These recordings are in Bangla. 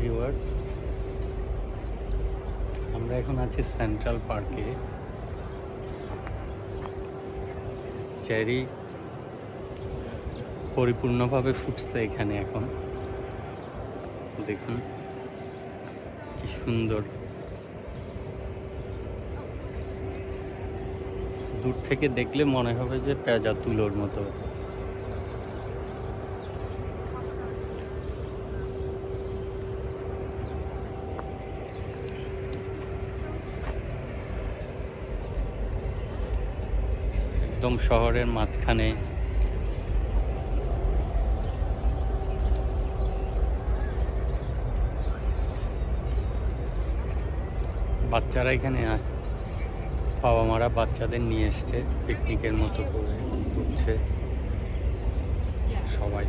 ভিউয়ার্স, আমরা এখন আছি সেন্ট্রাল পার্কে। চেরি পরিপূর্ণভাবে ফুটছে এখানে এখন। দেখুন কি সুন্দর, দূর থেকে দেখলে মনে হবে যে পেঁজা তুলোর মতো। একদম শহরের মাঝখানে। বাচ্চারা এখানে বাবা মারা বাচ্চাদের নিয়ে এসছে, পিকনিকের মতো করে ঘুরছে সবাই।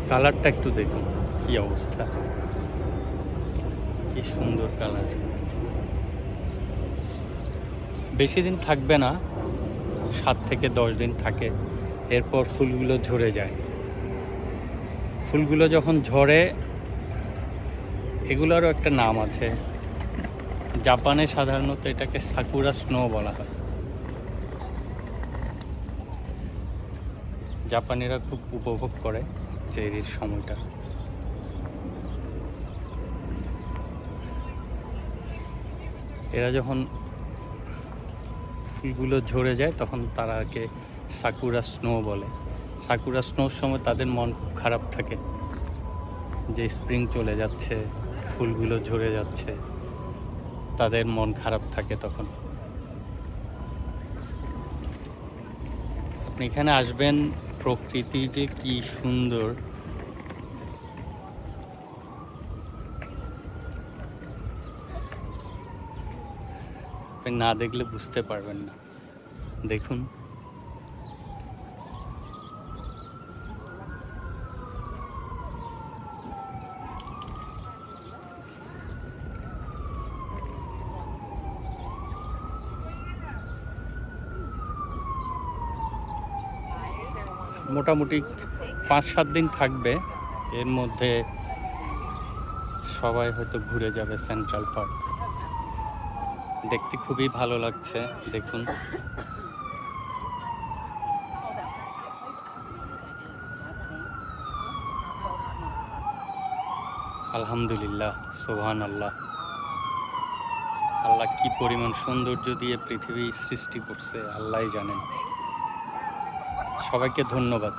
কালারটা একটু দেখুন কি অবস্থা, কি সুন্দর কালার। বেশি দিন থাকবে না, 7 থেকে 10 দিন থাকে, এরপর ফুলগুলো ঝরে যায়। ফুলগুলো যখন ঝরে, এগুলোরও একটা নাম আছে। জাপানে সাধারণত এটাকে সাকুরা স্নো বলা হয়। জাপানিরা খুব উপভোগ করে চেরির সময়টা। এরা যখন ফুলগুলো ঝরে যায় তখন তারাকে সাকুরা স্নো বলে। সাকুরা স্নোর সময় তাদের মন খুব খারাপ থাকে যে স্প্রিং চলে যাচ্ছে, ফুলগুলো ঝরে যাচ্ছে, তাদের মন খারাপ থাকে তখন। আপনি এখানে আসবেন, প্রকৃতি যে কি সুন্দর, আপনি না দেখলে বুঝতে পারবেন না। দেখুন মোটামুটি 5-7 দিন থাকবে, এর মধ্যে সবাই হয়তো ঘুরে যাবে সেন্ট্রাল পার্ক। দেখতে খুবই ভালো লাগছে, দেখুন। আলহামদুলিল্লাহ, সুবহান আল্লাহ। আল্লাহ কি পরিমাণ সৌন্দর্য দিয়ে পৃথিবী সৃষ্টি করছে আল্লাহই জানেন। সবাইকে ধন্যবাদ।